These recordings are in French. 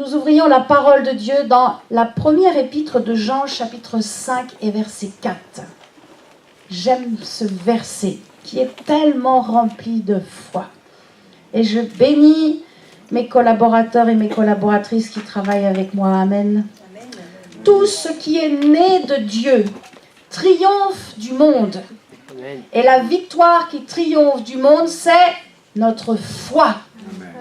nous ouvrions la parole de Dieu dans la première épître de Jean, chapitre 5 et verset 4. J'aime ce verset qui est tellement rempli de foi. Et je bénis mes collaborateurs et mes collaboratrices qui travaillent avec moi. Amen. Amen. Tout ce qui est né de Dieu triomphe du monde. Amen. Et la victoire qui triomphe du monde, c'est notre foi. Amen.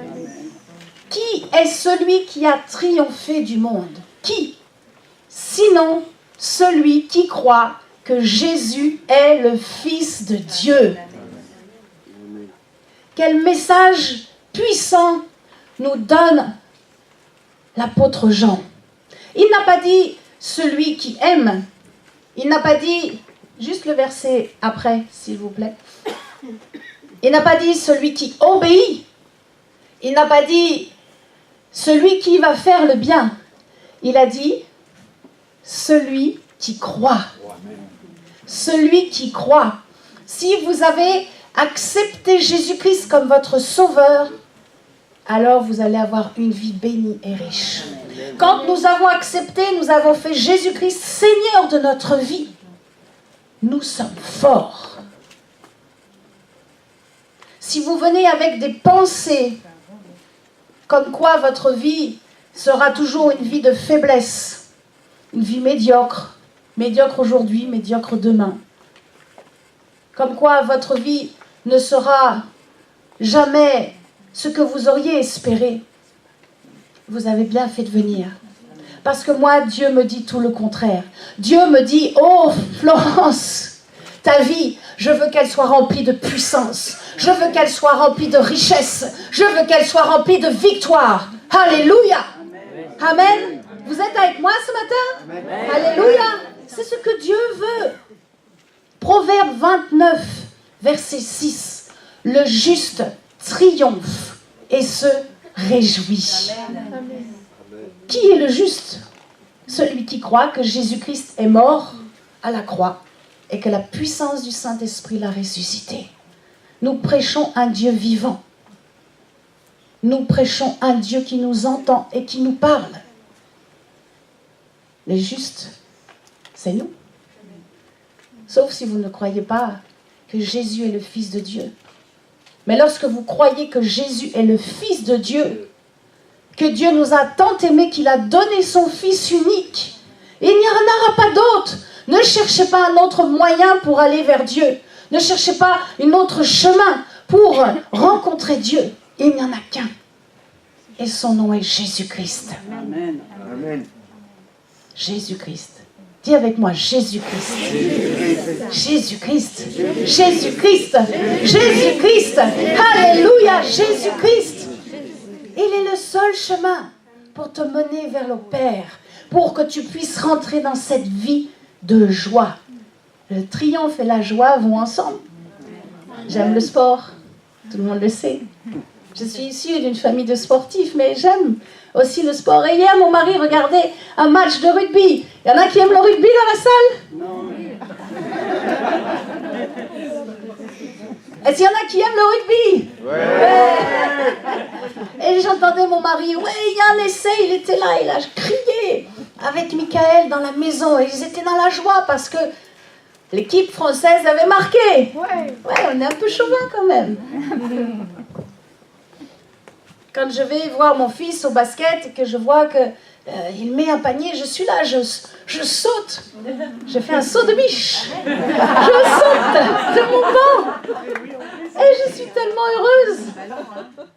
Qui est celui qui a triomphé du monde? Qui? Sinon, celui qui croit que Jésus est le Fils de Dieu. Amen. Quel message puissant nous donne l'apôtre Jean. Il n'a pas dit celui qui aime. Il n'a pas dit, juste le verset après, s'il vous plaît. Il n'a pas dit celui qui obéit. Il n'a pas dit celui qui va faire le bien. Il a dit celui qui croit. Celui qui croit. Si vous avez accepté Jésus-Christ comme votre sauveur, alors vous allez avoir une vie bénie et riche. Quand nous avons accepté, nous avons fait Jésus-Christ Seigneur de notre vie, nous sommes forts. Si vous venez avec des pensées comme quoi votre vie sera toujours une vie de faiblesse, une vie médiocre, médiocre aujourd'hui, médiocre demain, comme quoi votre vie ne sera jamais ce que vous auriez espéré, vous avez bien fait de venir. Parce que moi, Dieu me dit tout le contraire. Dieu me dit, oh Florence, ta vie, je veux qu'elle soit remplie de puissance. Je veux qu'elle soit remplie de richesse. Je veux qu'elle soit remplie de victoire. Alléluia. Amen. Amen. Vous êtes avec moi ce matin? Amen. Alléluia. C'est ce que Dieu veut. Proverbe 29, verset 6. Le juste triomphe et se réjouit. Amen. Qui est le juste? Celui qui croit que Jésus-Christ est mort à la croix et que la puissance du Saint-Esprit l'a ressuscité. Nous prêchons un Dieu vivant. Nous prêchons un Dieu qui nous entend et qui nous parle. Les justes, c'est nous. Sauf si vous ne croyez pas que Jésus est le Fils de Dieu. Mais lorsque vous croyez que Jésus est le Fils de Dieu, que Dieu nous a tant aimés qu'il a donné son Fils unique, il n'y en aura pas d'autre. Ne cherchez pas un autre moyen pour aller vers Dieu. Ne cherchez pas un autre chemin pour rencontrer Dieu. Il n'y en a qu'un. Et son nom est Jésus-Christ. Amen. Amen. Jésus-Christ. Dis avec moi, Jésus-Christ. Jésus-Christ. Jésus-Christ. Jésus-Christ. Alléluia, Jésus-Christ. Il est le seul chemin pour te mener vers le Père, pour que tu puisses rentrer dans cette vie de joie. Le triomphe et la joie vont ensemble. J'aime le sport, tout le monde le sait. Je suis issue d'une famille de sportifs, mais j'aime aussi le sport. Et hier, mon mari regardait un match de rugby. Il y en a qui aiment le rugby dans la salle? Non. Est-ce qu'il y en a qui aiment le rugby? Ouais. Et j'entendais mon mari, ouais, il y a un essai, il était là, il a crié avec Michael dans la maison. Et ils étaient dans la joie parce que l'équipe française avait marqué. Ouais, on est un peu chauvin quand même. Quand je vais voir mon fils au basket et que je vois qu'il met un panier, je suis là, je saute. Je fais un saut de biche. Je saute de mon banc. Et je suis tellement heureuse.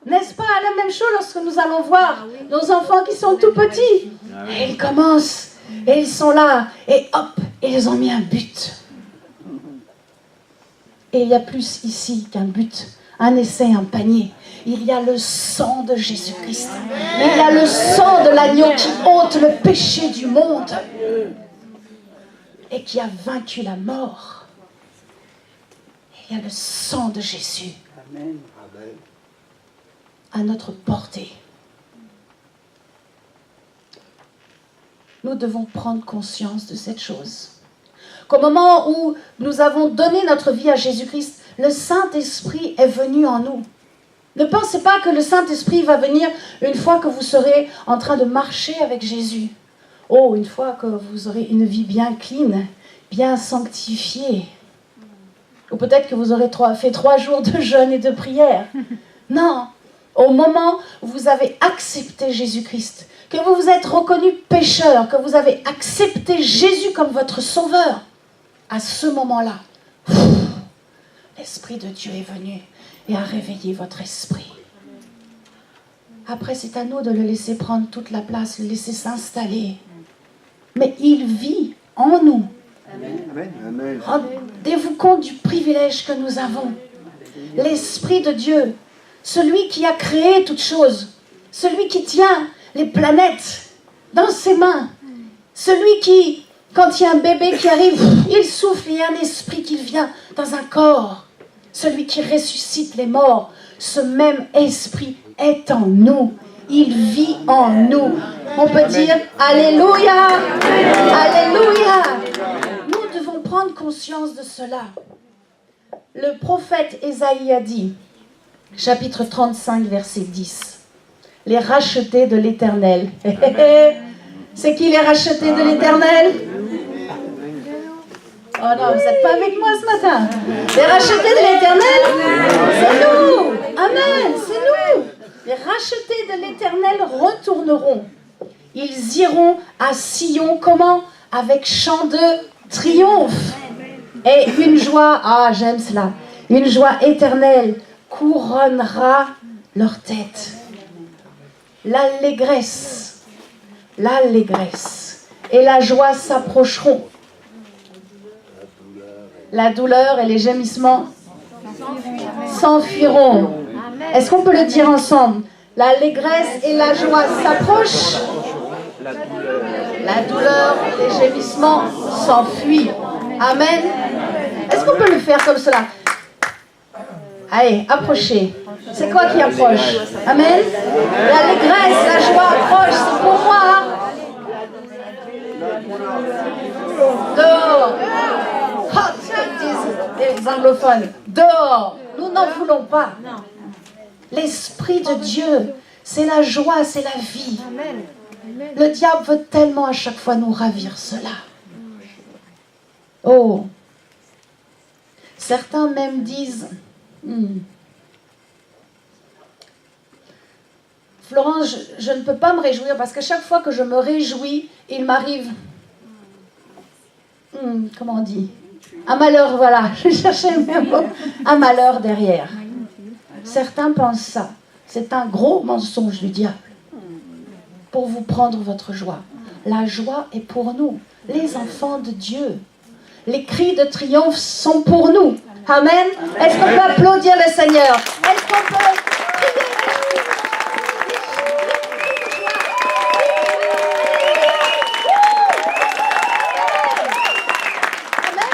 N'est-ce pas la même chose lorsque nous allons voir nos enfants qui sont tout petits. Et ils commencent, et ils sont là, et hop, ils ont mis un but. Et il y a plus ici qu'un but, un essai, un panier. Il y a le sang de Jésus-Christ. Il y a le sang de l'agneau qui ôte le péché du monde et qui a vaincu la mort. Il y a le sang de Jésus à notre portée. Nous devons prendre conscience de cette chose. Qu'au moment où nous avons donné notre vie à Jésus-Christ, le Saint-Esprit est venu en nous. Ne pensez pas que le Saint-Esprit va venir une fois que vous serez en train de marcher avec Jésus. Oh, une fois que vous aurez une vie bien clean, bien sanctifiée. Ou peut-être que vous aurez fait 3 jours de jeûne et de prière. Non, au moment où vous avez accepté Jésus-Christ, que vous vous êtes reconnu pécheur, que vous avez accepté Jésus comme votre sauveur, à ce moment-là, l'Esprit de Dieu est venu et a réveillé votre esprit. Après, c'est à nous de le laisser prendre toute la place, le laisser s'installer. Mais il vit en nous. Amen. Rendez-vous compte du privilège que nous avons. L'Esprit de Dieu, celui qui a créé toutes choses, celui qui tient les planètes dans ses mains, celui qui, quand il y a un bébé qui arrive, il souffle, il y a un esprit qui vient dans un corps, celui qui ressuscite les morts, ce même esprit est en nous, il vit en nous. On peut dire Alléluia, Alléluia. Nous devons prendre conscience de cela. Le prophète Ésaïe a dit, chapitre 35, verset 10, les rachetés de l'Éternel. C'est qui les rachetés de l'Éternel? Oh non, vous n'êtes pas avec moi ce matin. Les rachetés de l'Éternel, c'est nous. Amen, c'est nous. Les rachetés de l'Éternel retourneront. Ils iront à Sion, comment? Avec chant de triomphe. Et une joie, j'aime cela, une joie éternelle couronnera leur tête. L'allégresse et la joie s'approcheront. La douleur et les gémissements s'enfuiront. Est-ce qu'on peut le dire ensemble? L'allégresse et la joie s'approchent. La douleur et les gémissements s'enfuient. Amen. Est-ce qu'on peut le faire comme cela? Allez, approchez. C'est quoi qui approche? Amen. L'allégresse, la joie approche. C'est pour moi. Dehors. Les anglophones. Dehors. Nous n'en voulons pas. L'Esprit de Dieu, c'est la joie, c'est la vie. Le diable veut tellement à chaque fois nous ravir cela. Oh. Certains même disent, Florence, je ne peux pas me réjouir parce que chaque fois que je me réjouis, il m'arrive, comment on dit? Un malheur, voilà, je cherchais le même mot, un malheur derrière. Certains pensent ça. C'est un gros mensonge du diable pour vous prendre votre joie. La joie est pour nous, les enfants de Dieu. Les cris de triomphe sont pour nous. Amen. Est-ce qu'on peut applaudir le Seigneur? Est-ce qu'on peut prier? Amen.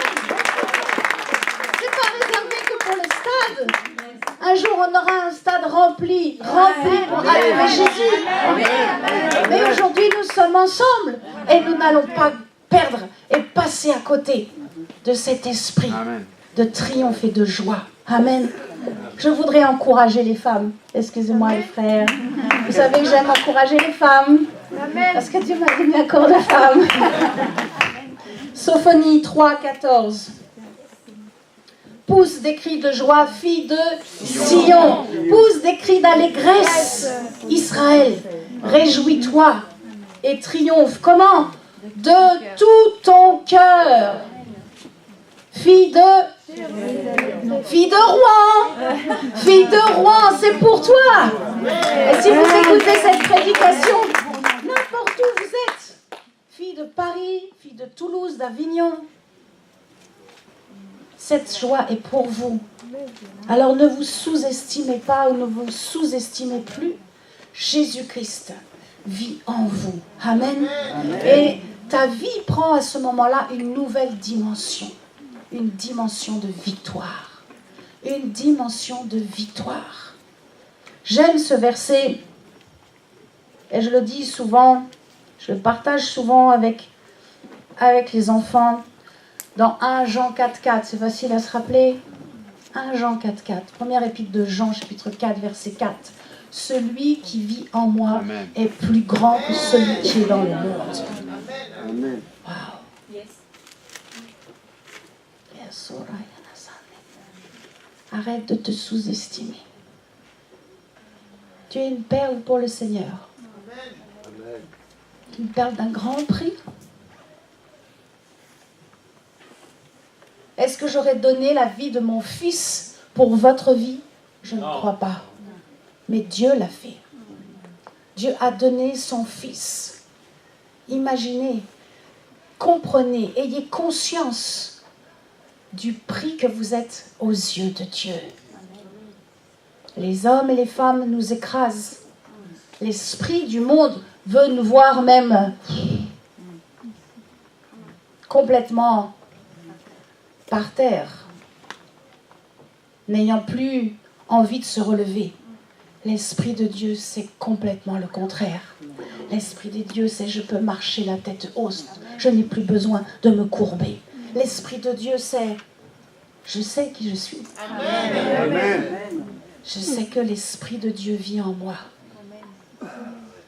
C'est pas réservé que pour le stade. Un jour, on aura un stade rempli pour allumer Jésus. Mais aujourd'hui, nous sommes ensemble et nous n'allons pas perdre et passer à côté de cet esprit de triomphe et de joie. Amen. Je voudrais encourager les femmes. Excusez-moi les frères. Vous savez que j'aime encourager les femmes. Parce que Dieu m'a donné un corps de femme. Sophonie 3, 14. Pousse des cris de joie, fille de Sion. Pousse des cris d'allégresse, Israël. Réjouis-toi et triomphe. Comment? De tout ton cœur. Fille de Rouen, c'est pour toi. Et si vous écoutez cette prédication, n'importe où vous êtes, fille de Paris, fille de Toulouse, d'Avignon, cette joie est pour vous. Alors ne vous sous-estimez pas ou ne vous sous-estimez plus. Jésus-Christ vit en vous. Amen. Et ta vie prend à ce moment-là une nouvelle dimension. Une dimension de victoire. Une dimension de victoire. J'aime ce verset, et je le dis souvent, je le partage souvent avec les enfants, dans 1 Jean 4,4, c'est facile à se rappeler. 1 Jean 4,4. Première épître de Jean, chapitre 4, verset 4. Celui qui vit en moi est plus grand que celui qui est dans le monde. Amen. Wow. Arrête de te sous-estimer. Tu es une perle pour le Seigneur. Une perle d'un grand prix. Est-ce que j'aurais donné la vie de mon fils pour votre vie? Je ne crois pas. Mais Dieu l'a fait. Dieu a donné son fils. Imaginez, comprenez, ayez conscience du prix que vous êtes aux yeux de Dieu. Les hommes et les femmes nous écrasent. L'esprit du monde veut nous voir même complètement par terre, n'ayant plus envie de se relever. L'Esprit de Dieu, c'est complètement le contraire. L'Esprit de Dieu, c'est je peux marcher la tête haute. Je n'ai plus besoin de me courber. L'Esprit de Dieu, c'est je sais qui je suis. Amen. Je sais que l'Esprit de Dieu vit en moi.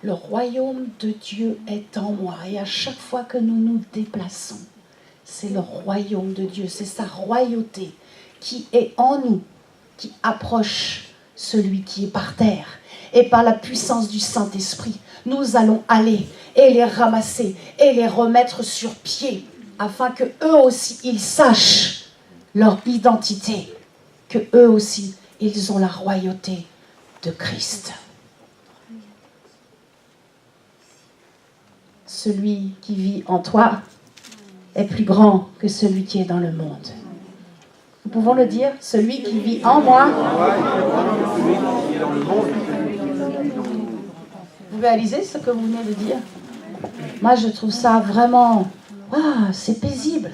Le royaume de Dieu est en moi. Et à chaque fois que nous nous déplaçons, c'est le royaume de Dieu. C'est sa royauté qui est en nous, qui approche celui qui est par terre. Et par la puissance du Saint-Esprit, nous allons aller et les ramasser et les remettre sur pied, afin que eux aussi, ils sachent leur identité, que eux aussi, ils ont la royauté de Christ. Celui qui vit en toi est plus grand que celui qui est dans le monde. Nous pouvons le dire, celui qui vit en moi. Vous réalisez ce que vous venez de dire? Moi, je trouve ça vraiment... Ah, c'est paisible.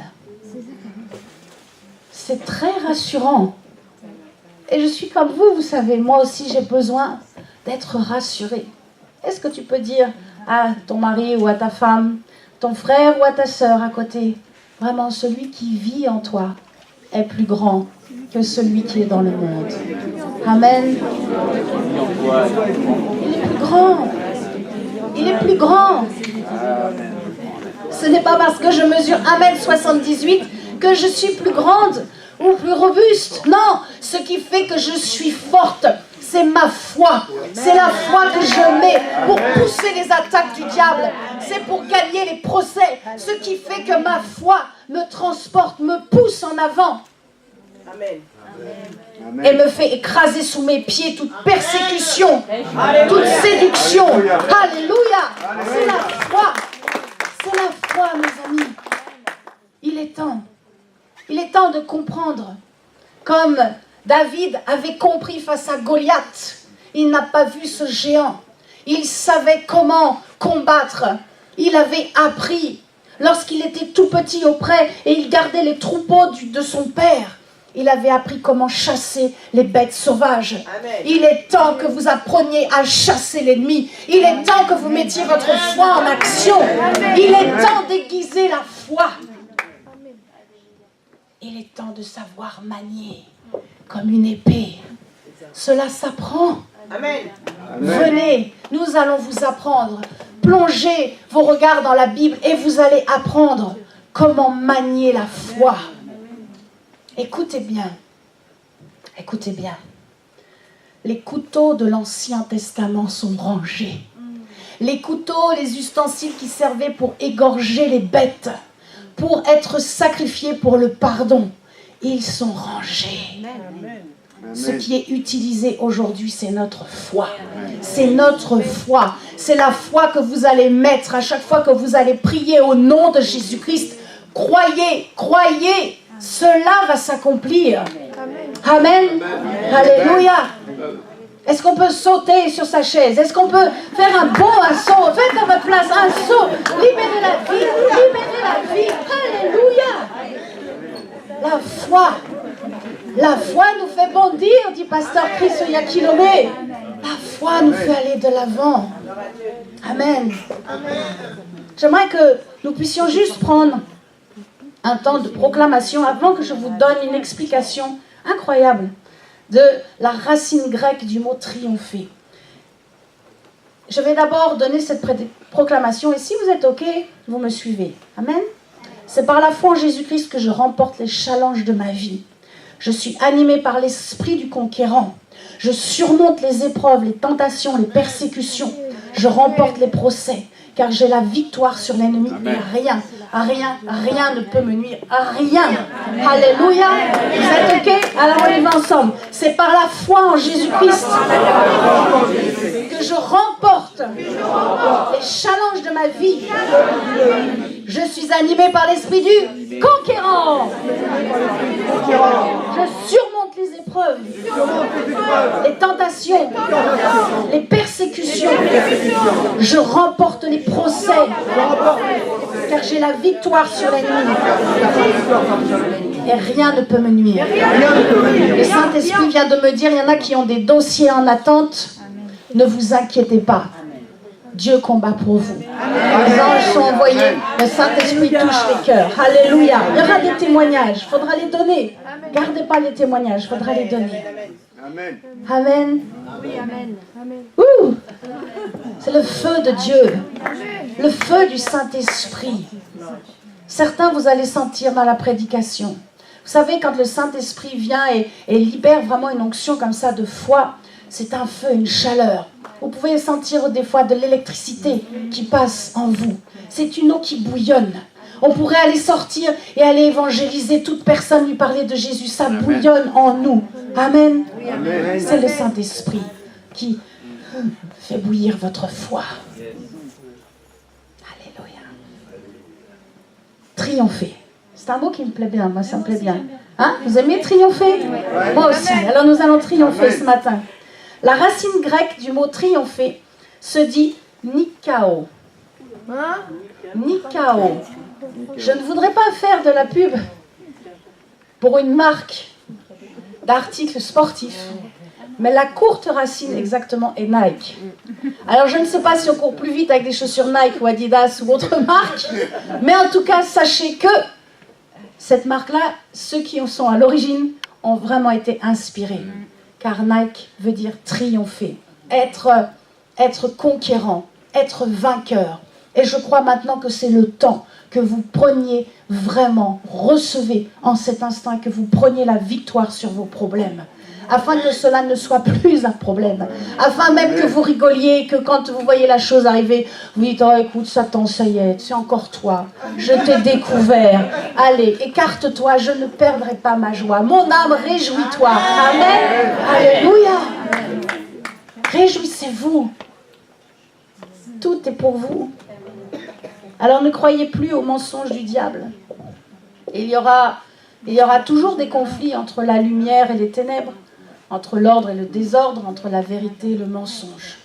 C'est très rassurant. Et je suis comme vous, vous savez, moi aussi j'ai besoin d'être rassurée. Est-ce que tu peux dire à ton mari ou à ta femme, ton frère ou à ta sœur à côté, vraiment celui qui vit en toi est plus grand que celui qui est dans le monde. Amen. Il est plus grand. Il est plus grand. Ce n'est pas parce que je mesure 1m78 que je suis plus grande ou plus robuste. Non, ce qui fait que je suis forte, c'est ma foi. C'est la foi que je mets pour pousser les attaques du diable. C'est pour gagner les procès. Ce qui fait que ma foi me transporte, me pousse en avant. Amen. Et me fait écraser sous mes pieds toute persécution, toute séduction. Alléluia. C'est la foi. C'est la foi, mes amis. Il est temps. Il est temps de comprendre. Comme David avait compris face à Goliath, il n'a pas vu ce géant. Il savait comment combattre. Il avait appris lorsqu'il était tout petit auprès et il gardait les troupeaux de son père. Il avait appris comment chasser les bêtes sauvages. Amen. Il est temps que vous appreniez à chasser l'ennemi. Il est temps que vous mettiez votre foi en action. Il est temps d'aiguiser la foi. Il est temps de savoir manier comme une épée. Cela s'apprend. Amen. Venez, nous allons vous apprendre. Plongez vos regards dans la Bible et vous allez apprendre comment manier la foi. Écoutez bien. Écoutez bien. Les couteaux de l'Ancien Testament sont rangés. Les couteaux, les ustensiles qui servaient pour égorger les bêtes, pour être sacrifiés pour le pardon, ils sont rangés. Amen. Ce qui est utilisé aujourd'hui, c'est notre foi. C'est notre foi. C'est la foi que vous allez mettre à chaque fois que vous allez prier au nom de Jésus-Christ. Croyez, croyez, cela va s'accomplir. Amen. Alléluia. Est-ce qu'on peut sauter sur sa chaise? Est-ce qu'on peut faire un bon assaut? Faites à votre place un saut. Libérez la vie. Libérez la vie. Alléluia. La foi. La foi nous fait bondir, dit pasteur Chris Yakinome. La foi nous fait aller de l'avant. Amen. J'aimerais que nous puissions juste prendre un temps de proclamation avant que je vous donne une explication incroyable de la racine grecque du mot triompher. Je vais d'abord donner cette proclamation et si vous êtes OK, vous me suivez. Amen. C'est par la foi en Jésus-Christ que je remporte les challenges de ma vie. Je suis animé par l'esprit du conquérant. Je surmonte les épreuves, les tentations, les persécutions. Je remporte les procès, car j'ai la victoire sur l'ennemi et rien ne peut me nuire. Rien. Alléluia. Vous êtes OK? Alors on y va ensemble. C'est par la foi en Jésus-Christ que je remporte les challenges de ma vie. Je suis animé par l'esprit du conquérant. Je surmonte les épreuves, les tentations, les persécutions. Je remporte les procès, car j'ai la victoire sur l'ennemi. Et rien ne peut me nuire. Le Saint-Esprit vient de me dire, il y en a qui ont des dossiers en attente. Ne vous inquiétez pas. Dieu combat pour vous. Les anges sont envoyés. Le Saint-Esprit touche les cœurs. Alléluia. Il y aura des témoignages. Il faudra les donner. Gardez pas les témoignages. Il faudra les donner. Amen. Amen. C'est le feu de Dieu. Le feu du Saint-Esprit. Certains, vous allez sentir dans la prédication. Vous savez, quand le Saint-Esprit vient et libère vraiment une onction comme ça de foi, c'est un feu, une chaleur. Vous pouvez sentir des fois de l'électricité qui passe en vous. C'est une eau qui bouillonne. On pourrait aller sortir et aller évangéliser toute personne, lui parler de Jésus. Ça bouillonne en nous. Amen. Amen. C'est le Saint-Esprit qui fait bouillir votre foi. Alléluia. Triompher. C'est un mot qui me plaît bien. Moi, ça me plaît bien. Hein? Vous aimez triompher? Moi aussi. Alors, nous allons triompher ce matin. La racine grecque du mot triompher se dit nikao. Nikao. Je ne voudrais pas faire de la pub pour une marque d'articles sportifs, mais la courte racine exactement est Nike. Alors je ne sais pas si on court plus vite avec des chaussures Nike ou Adidas ou autre marque, mais en tout cas sachez que cette marque-là, ceux qui en sont à l'origine ont vraiment été inspirés. Car Nike veut dire triompher, être conquérant, être vainqueur. Et je crois maintenant que c'est le temps que vous preniez vraiment, recevez en cet instant, que vous preniez la victoire sur vos problèmes. Afin que cela ne soit plus un problème. Afin même que vous rigoliez, que quand vous voyez la chose arriver, vous dites, oh écoute Satan, ça y est, c'est encore toi. Je t'ai découvert. Allez, écarte-toi, je ne perdrai pas ma joie. Mon âme, réjouis-toi. Amen. Alléluia. Réjouissez-vous. Tout est pour vous. Alors ne croyez plus aux mensonges du diable. Il y aura toujours des conflits entre la lumière et les ténèbres, entre l'ordre et le désordre, entre la vérité et le mensonge.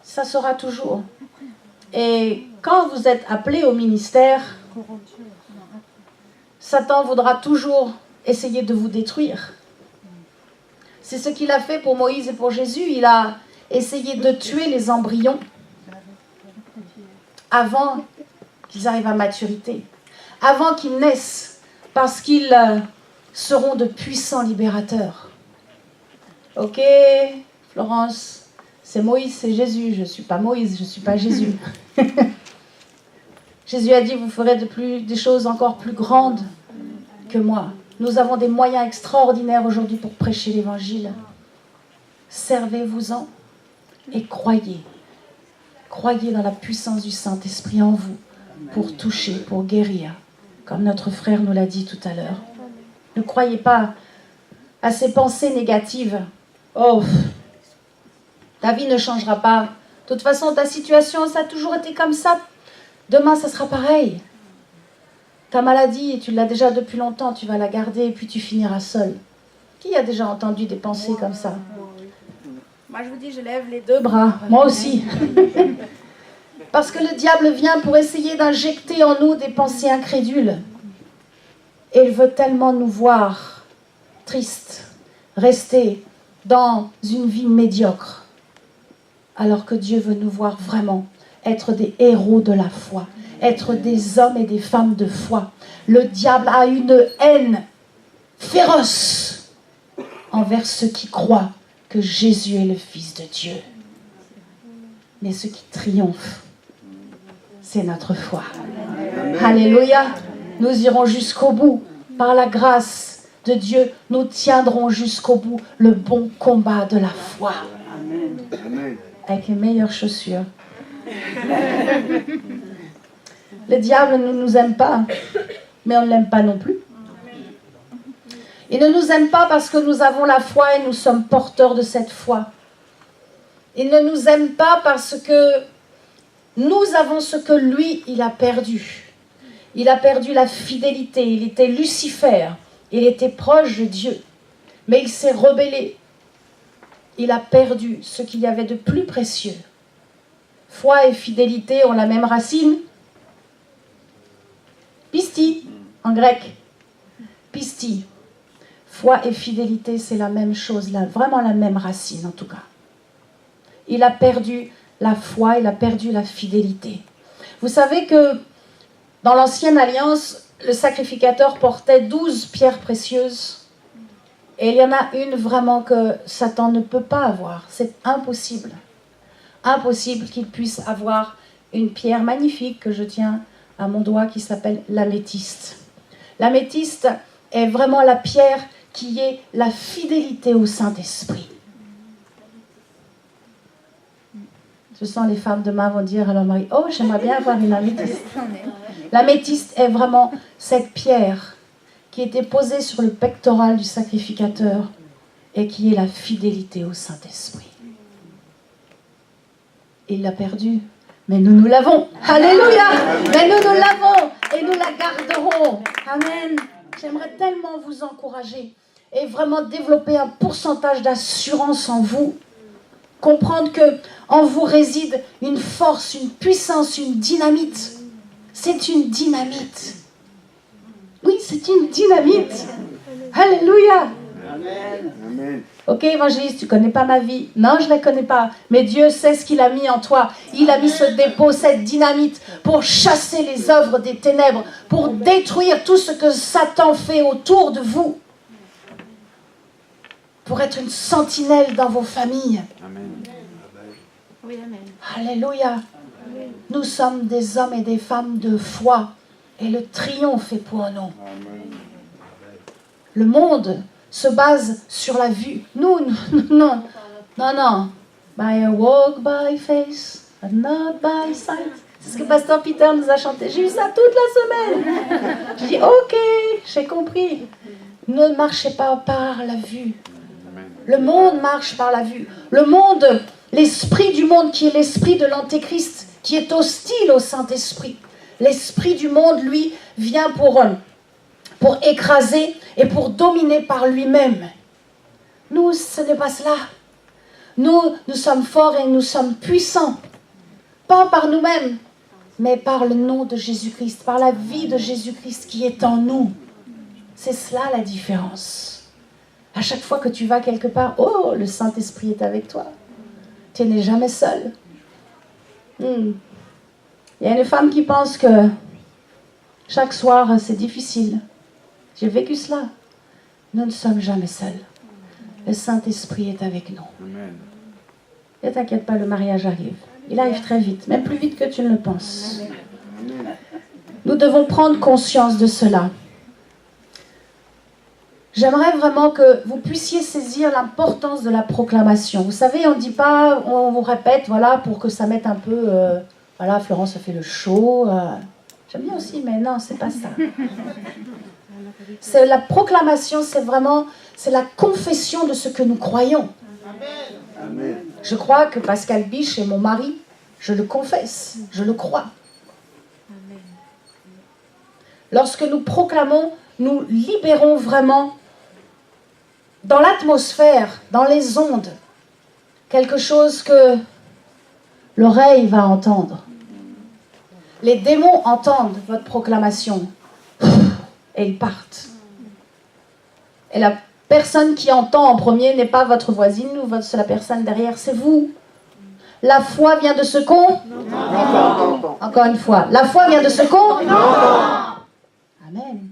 Ça sera toujours. Et quand vous êtes appelé au ministère, Satan voudra toujours essayer de vous détruire. C'est ce qu'il a fait pour Moïse et pour Jésus. Il a essayé de tuer les embryons avant qu'ils arrivent à maturité, avant qu'ils naissent, parce qu'ils seront de puissants libérateurs. Ok, Florence, c'est Moïse, c'est Jésus. Je ne suis pas Moïse, je ne suis pas Jésus. Jésus a dit, vous ferez des choses encore plus grandes que moi. Nous avons des moyens extraordinaires aujourd'hui pour prêcher l'évangile. Servez-vous-en et croyez. Croyez dans la puissance du Saint-Esprit en vous pour toucher, pour guérir, comme notre frère nous l'a dit tout à l'heure. Ne croyez pas à ces pensées négatives. Oh, ta vie ne changera pas. De toute façon, ta situation, ça a toujours été comme ça. Demain, ça sera pareil. Ta maladie, tu l'as déjà depuis longtemps, tu vas la garder et puis tu finiras seul. Qui a déjà entendu des pensées comme ça? Moi, je vous dis, je lève les deux bras. Moi aussi. Parce que le diable vient pour essayer d'injecter en nous des pensées incrédules. Et il veut tellement nous voir tristes, rester dans une vie médiocre. Alors que Dieu veut nous voir vraiment être des héros de la foi, être des hommes et des femmes de foi. Le diable a une haine féroce envers ceux qui croient que Jésus est le Fils de Dieu. Mais ce qui triomphe, c'est notre foi. Alléluia. Nous irons jusqu'au bout. Par la grâce de Dieu, nous tiendrons jusqu'au bout le bon combat de la foi. Amen. Avec les meilleures chaussures. Le diable ne nous aime pas, mais on ne l'aime pas non plus. Il ne nous aime pas parce que nous avons la foi et nous sommes porteurs de cette foi. Il ne nous aime pas parce que nous avons ce que lui, il a perdu. Il a perdu la fidélité. Il était Lucifer. Il était proche de Dieu. Mais il s'est rebellé. Il a perdu ce qu'il y avait de plus précieux. Foi et fidélité ont la même racine. Pistis, en grec. Pistis. Foi et fidélité, c'est la même chose, vraiment la même racine en tout cas. Il a perdu la foi, il a perdu la fidélité. Vous savez que dans l'Ancienne Alliance, le sacrificateur portait 12 pierres précieuses. Et il y en a une vraiment que Satan ne peut pas avoir. C'est impossible. Impossible qu'il puisse avoir une pierre magnifique que je tiens à mon doigt qui s'appelle l'améthyste. L'améthyste est vraiment la pierre qui est la fidélité au Saint-Esprit. Je sens les femmes demain vont dire à leur mari, oh, j'aimerais bien avoir une améthyste. L'améthyste est vraiment cette pierre qui était posée sur le pectoral du sacrificateur et qui est la fidélité au Saint-Esprit. Il l'a perdue, mais nous l'avons. Alléluia! Mais nous l'avons et nous la garderons. Amen. J'aimerais tellement vous encourager et vraiment développer un pourcentage d'assurance en vous. Comprendre que en vous réside une force, une puissance, une dynamite. C'est une dynamite. Oui, c'est une dynamite. Alléluia. Amen. Ok, évangéliste, tu ne connais pas ma vie. Non, je ne la connais pas. Mais Dieu sait ce qu'il a mis en toi. Il a mis ce dépôt, cette dynamite, pour chasser les œuvres des ténèbres, pour détruire tout ce que Satan fait autour de vous. Pour être une sentinelle dans vos familles. Amen. Oui, amen. Alléluia. Nous sommes des hommes et des femmes de foi. Et le triomphe est pour nous. Amen. Le monde se base sur la vue. Nous, non. By a walk by faith, and not by sight. C'est ce que Pasteur Peter nous a chanté. J'ai eu ça toute la semaine. J'ai dit, ok, j'ai compris. Ne marchez pas par la vue. Le monde marche par la vue. Le monde, l'esprit du monde qui est l'esprit de l'Antéchrist, qui est hostile au Saint-Esprit. L'esprit du monde, lui, vient pour écraser et pour dominer par lui-même. Nous, ce n'est pas cela. Nous sommes forts et nous sommes puissants. Pas par nous-mêmes, mais par le nom de Jésus-Christ, par la vie de Jésus-Christ qui est en nous. C'est cela la différence. À chaque fois que tu vas quelque part, oh, le Saint-Esprit est avec toi. Tu n'es jamais seul. Il y a une femme qui pense que chaque soir, c'est difficile. J'ai vécu cela. Nous ne sommes jamais seuls. Le Saint-Esprit est avec nous. Amen. Ne t'inquiète pas, le mariage arrive. Il arrive très vite, même plus vite que tu ne le penses. Nous devons prendre conscience de cela. J'aimerais vraiment que vous puissiez saisir l'importance de la proclamation. Vous savez, on ne dit pas, on vous répète, voilà, pour que ça mette un peu... voilà, Florence a fait le show. J'aime bien aussi, mais non, c'est pas ça. C'est la proclamation, c'est la confession de ce que nous croyons. Amen. Je crois que Pascal Biche est mon mari. Je le confesse, je le crois. Lorsque nous proclamons, nous libérons vraiment dans l'atmosphère, dans les ondes, quelque chose que l'oreille va entendre. Les démons entendent votre proclamation et ils partent. Et la personne qui entend en premier n'est pas votre voisine ou c'est la personne derrière, c'est vous. La foi vient de ce qu'on entend. Encore une fois, la foi vient de ce qu'on entend. Amen.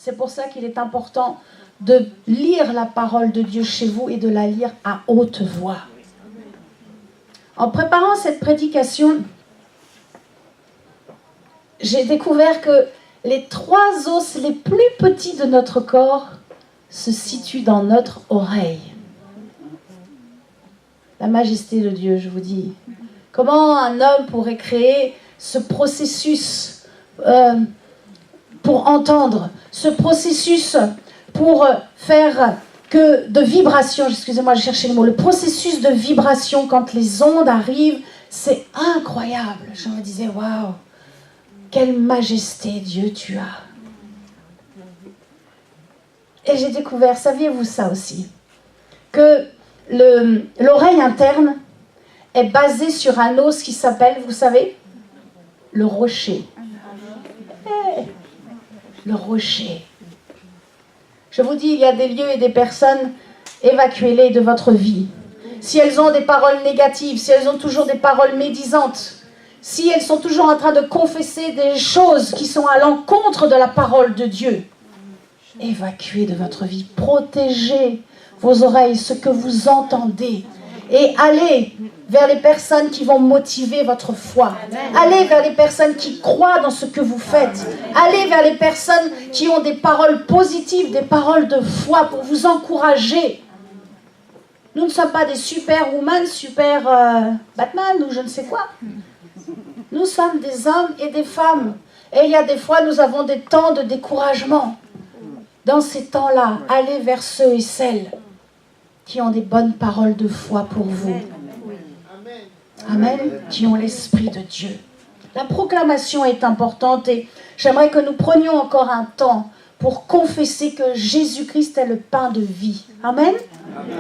C'est pour ça qu'il est important de lire la parole de Dieu chez vous et de la lire à haute voix. En préparant cette prédication, j'ai découvert que les 3 os les plus petits de notre corps se situent dans notre oreille. La majesté de Dieu, je vous dis. Comment un homme pourrait créer ce processus pour entendre, ce processus pour faire que de vibration, excusez-moi, je cherchais le mot, le processus de vibration quand les ondes arrivent, c'est incroyable. Je me disais, waouh, quelle majesté Dieu tu as. Et j'ai découvert, saviez-vous ça aussi, que l'oreille interne est basée sur un os qui s'appelle, vous savez, le rocher. Le rocher. Je vous dis, il y a des lieux et des personnes, évacuez-les de votre vie. Si elles ont des paroles négatives, si elles ont toujours des paroles médisantes, si elles sont toujours en train de confesser des choses qui sont à l'encontre de la parole de Dieu, évacuez de votre vie, protégez vos oreilles, ce que vous entendez, et allez vers les personnes qui vont motiver votre foi. Allez vers les personnes qui croient dans ce que vous faites. Allez vers les personnes qui ont des paroles positives, des paroles de foi pour vous encourager. Nous ne sommes pas des superwoman, super Batman ou je ne sais quoi. Nous sommes des hommes et des femmes. Et il y a des fois, nous avons des temps de découragement. Dans ces temps-là, allez vers ceux et celles qui ont des bonnes paroles de foi pour vous. Amen. Qui ont l'Esprit de Dieu. La proclamation est importante et j'aimerais que nous prenions encore un temps pour confesser que Jésus-Christ est le pain de vie. Amen.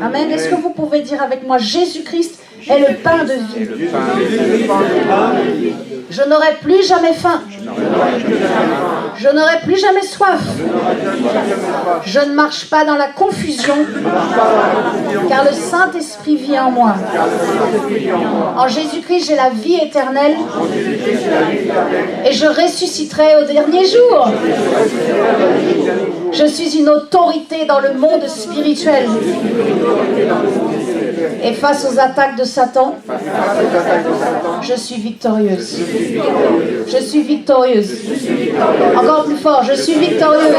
Amen. Est-ce que vous pouvez dire avec moi, Jésus-Christ est le pain de vie. Je n'aurai plus jamais faim. Je n'aurai plus jamais soif. Je ne marche pas dans la confusion, car le Saint-Esprit vit en moi. En Jésus-Christ, j'ai la vie éternelle et je ressusciterai au dernier jour. Je suis une autorité dans le monde spirituel. Et face aux attaques de Satan, je suis victorieuse. Je suis victorieuse. Encore plus fort, je suis victorieuse.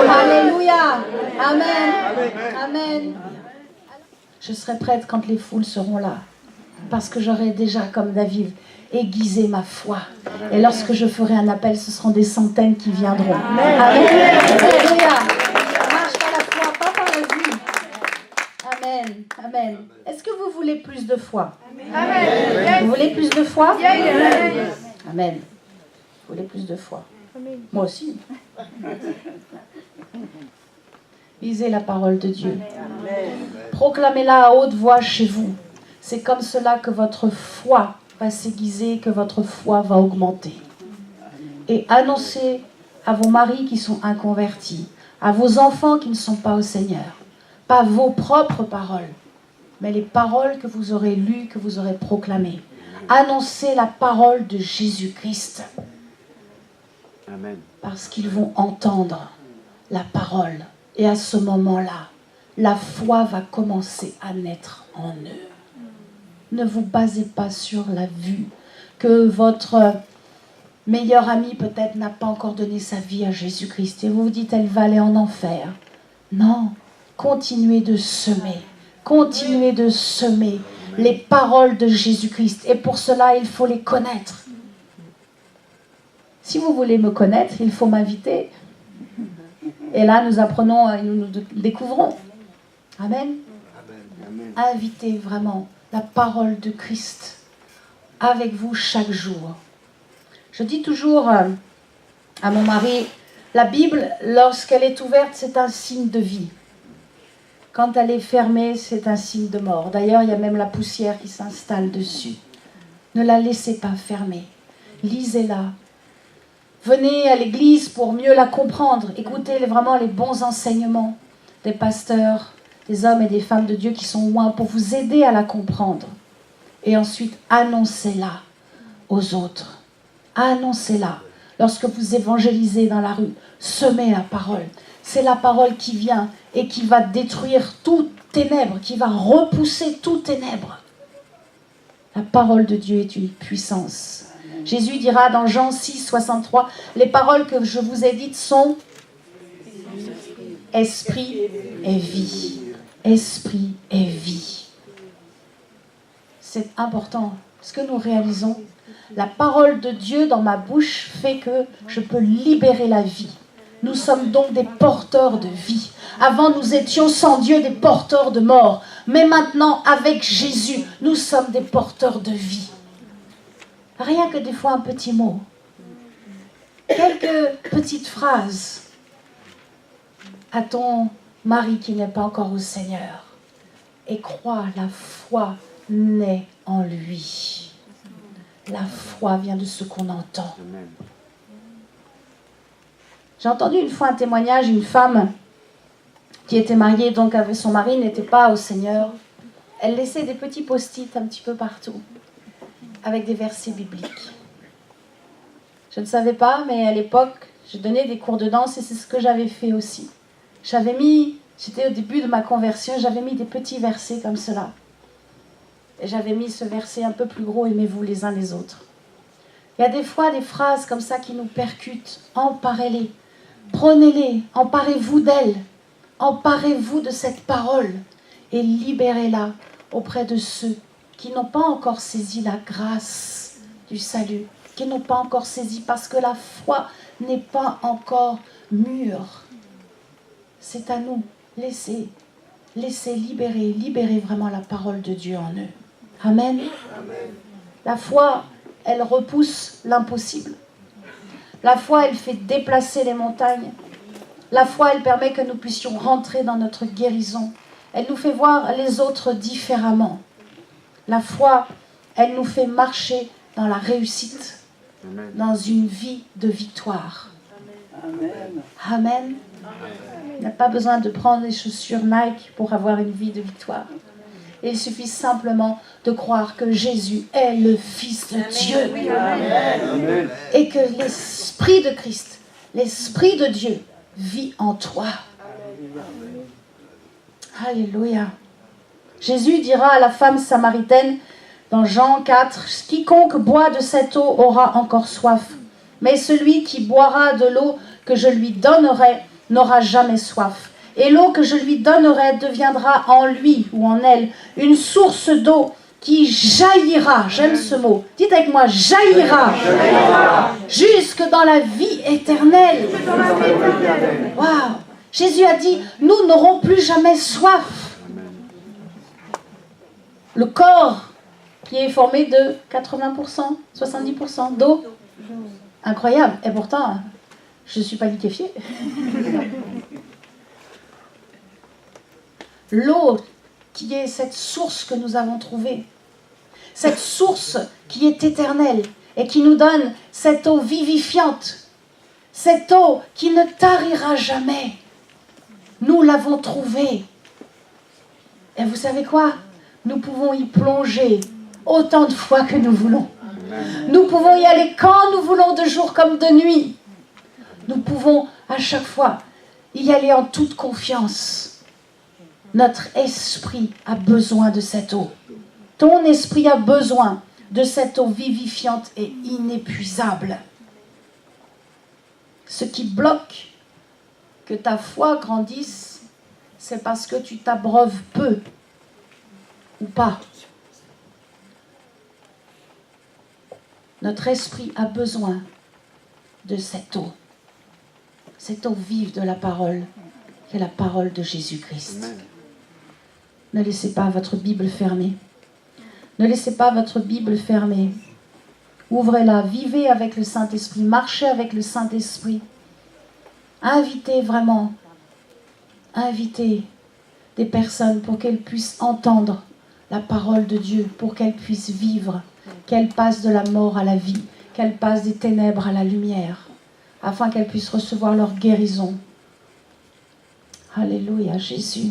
Alléluia. Amen. Amen. Je serai prête quand les foules seront là. Parce que j'aurai déjà, comme David, aiguisé ma foi. Et lorsque je ferai un appel, ce seront des centaines qui viendront. Amen. Alléluia. Marche par la foi, pas par la vue. Amen. Amen. Est-ce que vous voulez plus de foi? Amen. Vous voulez plus de foi? Amen. Vous voulez plus de foi? Moi aussi. Lisez la parole de Dieu. Proclamez-la à haute voix chez vous. C'est comme cela que votre foi va s'aiguiser, que votre foi va augmenter. Et annoncez à vos maris qui sont inconvertis, à vos enfants qui ne sont pas au Seigneur, pas vos propres paroles, mais les paroles que vous aurez lues, que vous aurez proclamées. Annoncez la parole de Jésus-Christ. Amen. Parce qu'ils vont entendre la parole. Et à ce moment-là, la foi va commencer à naître en eux. Ne vous basez pas sur la vue, que votre meilleure amie peut-être n'a pas encore donné sa vie à Jésus-Christ. Et vous vous dites, elle va aller en enfer. Non, continuez de semer. Continuez de semer les paroles de Jésus-Christ. Et pour cela, il faut les connaître. Si vous voulez me connaître, il faut m'inviter. Et là, nous apprenons et nous découvrons. Amen. Amen. Invitez vraiment la parole de Christ avec vous chaque jour. Je dis toujours à mon mari, la Bible, lorsqu'elle est ouverte, c'est un signe de vie. Quand elle est fermée, c'est un signe de mort. D'ailleurs, il y a même la poussière qui s'installe dessus. Ne la laissez pas fermer. Lisez-la. Venez à l'église pour mieux la comprendre. Écoutez vraiment les bons enseignements des pasteurs, des hommes et des femmes de Dieu qui sont loin pour vous aider à la comprendre. Et ensuite, annoncez-la aux autres. Annoncez-la. lorsque vous évangélisez dans la rue, semez la parole. C'est la parole qui vient et qui va détruire toute ténèbre, qui va repousser toute ténèbre. La parole de Dieu est une puissance. Jésus dira dans Jean 6, 63, « Les paroles que je vous ai dites sont esprit et vie. » Esprit et vie. C'est important. Ce que nous réalisons, la parole de Dieu dans ma bouche fait que je peux libérer la vie. Nous sommes donc des porteurs de vie. Avant, nous étions sans Dieu des porteurs de mort. Mais maintenant, avec Jésus, nous sommes des porteurs de vie. Rien que des fois un petit mot. Quelques petites phrases. À ton mari qui n'est pas encore au Seigneur. Et crois, la foi naît en lui. La foi vient de ce qu'on entend. J'ai entendu une fois un témoignage, une femme qui était mariée, donc avec son mari, n'était pas au Seigneur. Elle laissait des petits post-it un petit peu partout, avec des versets bibliques. Je ne savais pas, mais à l'époque, je donnais des cours de danse et c'est ce que j'avais fait aussi. J'étais au début de ma conversion, j'avais mis des petits versets comme cela. Et j'avais mis ce verset un peu plus gros, aimez-vous les uns les autres. Il y a des fois des phrases comme ça qui nous percutent. Emparez-les, prenez-les, emparez-vous d'elles, emparez-vous de cette parole et libérez-la auprès de ceux qui n'ont pas encore saisi la grâce du salut, qui n'ont pas encore saisi parce que la foi n'est pas encore mûre. C'est à nous, laissez libérer vraiment la parole de Dieu en eux. Amen. Amen. La foi, elle repousse l'impossible. La foi, elle fait déplacer les montagnes. La foi, elle permet que nous puissions rentrer dans notre guérison. Elle nous fait voir les autres différemment. La foi, elle nous fait marcher dans la réussite, Amen. Dans une vie de victoire. Amen. Amen. Il n'y a pas besoin de prendre des chaussures Nike pour avoir une vie de victoire. Il suffit simplement de croire que Jésus est le Fils de Dieu. Oui, Amen. Et que l'Esprit de Christ, l'Esprit de Dieu vit en toi. Alléluia. Jésus dira à la femme samaritaine dans Jean 4, « Quiconque boit de cette eau aura encore soif, mais celui qui boira de l'eau que je lui donnerai n'aura jamais soif. Et l'eau que je lui donnerai deviendra en lui ou en elle une source d'eau qui jaillira, j'aime ce mot, dites avec moi, jaillira, jusque dans la vie éternelle. » Waouh! Jésus a dit, nous n'aurons plus jamais soif. Le corps qui est formé de 80%, 70% d'eau, incroyable. Et pourtant, je ne suis pas liquéfiée. L'eau qui est cette source que nous avons trouvée, cette source qui est éternelle et qui nous donne cette eau vivifiante, cette eau qui ne tarira jamais. Nous l'avons trouvée. Et vous savez quoi? Nous pouvons y plonger autant de fois que nous voulons. Nous pouvons y aller quand nous voulons, de jour comme de nuit. Nous pouvons à chaque fois y aller en toute confiance. Notre esprit a besoin de cette eau. Ton esprit a besoin de cette eau vivifiante et inépuisable. Ce qui bloque que ta foi grandisse, c'est parce que tu t'abreuves peu ou pas. Notre esprit a besoin de cette eau vive de la parole, qui est la parole de Jésus-Christ. Amen. Ne laissez pas votre Bible fermée. Ne laissez pas votre Bible fermée. Ouvrez-la, vivez avec le Saint-Esprit, marchez avec le Saint-Esprit. Invitez des personnes pour qu'elles puissent entendre la parole de Dieu, pour qu'elles puissent vivre, qu'elles passent de la mort à la vie, qu'elles passent des ténèbres à la lumière, afin qu'elles puissent recevoir leur guérison. Alléluia, Jésus.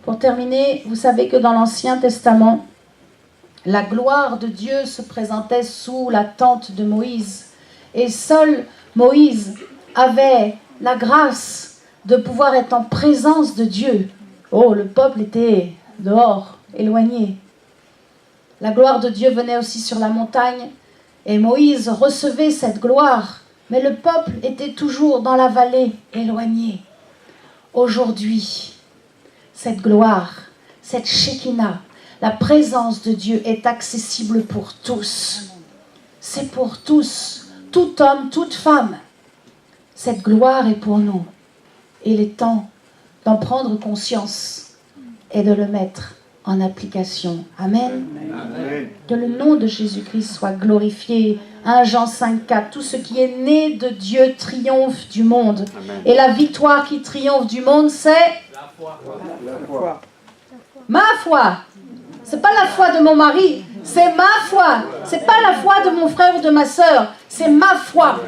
Pour terminer, vous savez que dans l'Ancien Testament, la gloire de Dieu se présentait sous la tente de Moïse. Et seul Moïse avait la grâce de pouvoir être en présence de Dieu. Oh, le peuple était dehors, éloigné. La gloire de Dieu venait aussi sur la montagne et Moïse recevait cette gloire, mais le peuple était toujours dans la vallée, éloigné. Aujourd'hui, cette gloire, cette Shekinah, la présence de Dieu est accessible pour tous. C'est pour tous, tout homme, toute femme. Cette gloire est pour nous. Il est temps d'en prendre conscience et de le mettre en application. Amen. Amen. Que le nom de Jésus-Christ soit glorifié. 1 Jean 5,4. Tout ce qui est né de Dieu triomphe du monde. Amen. Et la victoire qui triomphe du monde, c'est La foi. ma foi. C'est pas la foi de mon mari, c'est ma foi. C'est pas la foi de mon frère ou de ma sœur, c'est ma foi.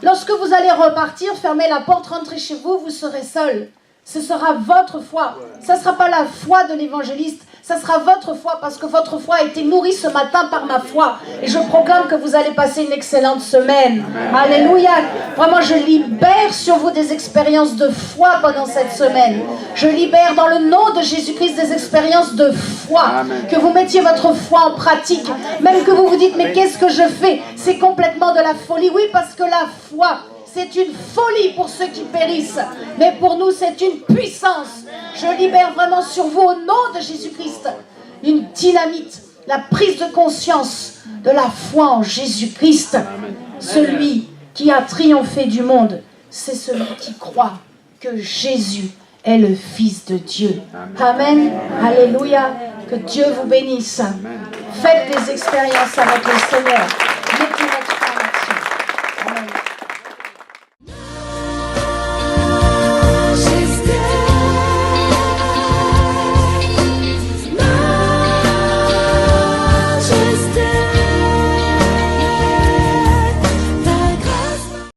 Lorsque vous allez repartir, fermez la porte, rentrez chez vous, vous serez seul. Ce sera votre foi. Ça ne sera pas la foi de l'évangéliste, ça sera votre foi parce que votre foi a été nourrie ce matin par ma foi. Et je proclame que vous allez passer une excellente semaine. Alléluia. Vraiment, je libère sur vous des expériences de foi pendant cette semaine. Je libère dans le nom de Jésus-Christ des expériences de foi. Amen. Que vous mettiez votre foi en pratique. Même que vous vous dites, mais qu'est-ce que je fais? C'est complètement de la folie. Oui, parce que la foi, c'est une folie pour ceux qui périssent. Mais pour nous, c'est une puissance. Je libère vraiment sur vous, au nom de Jésus-Christ, une dynamite, la prise de conscience de la foi en Jésus-Christ. Celui qui a triomphé du monde, c'est celui qui croit que Jésus est le Fils de Dieu. Amen. Alléluia. Que Dieu vous bénisse. Faites des expériences avec le Seigneur.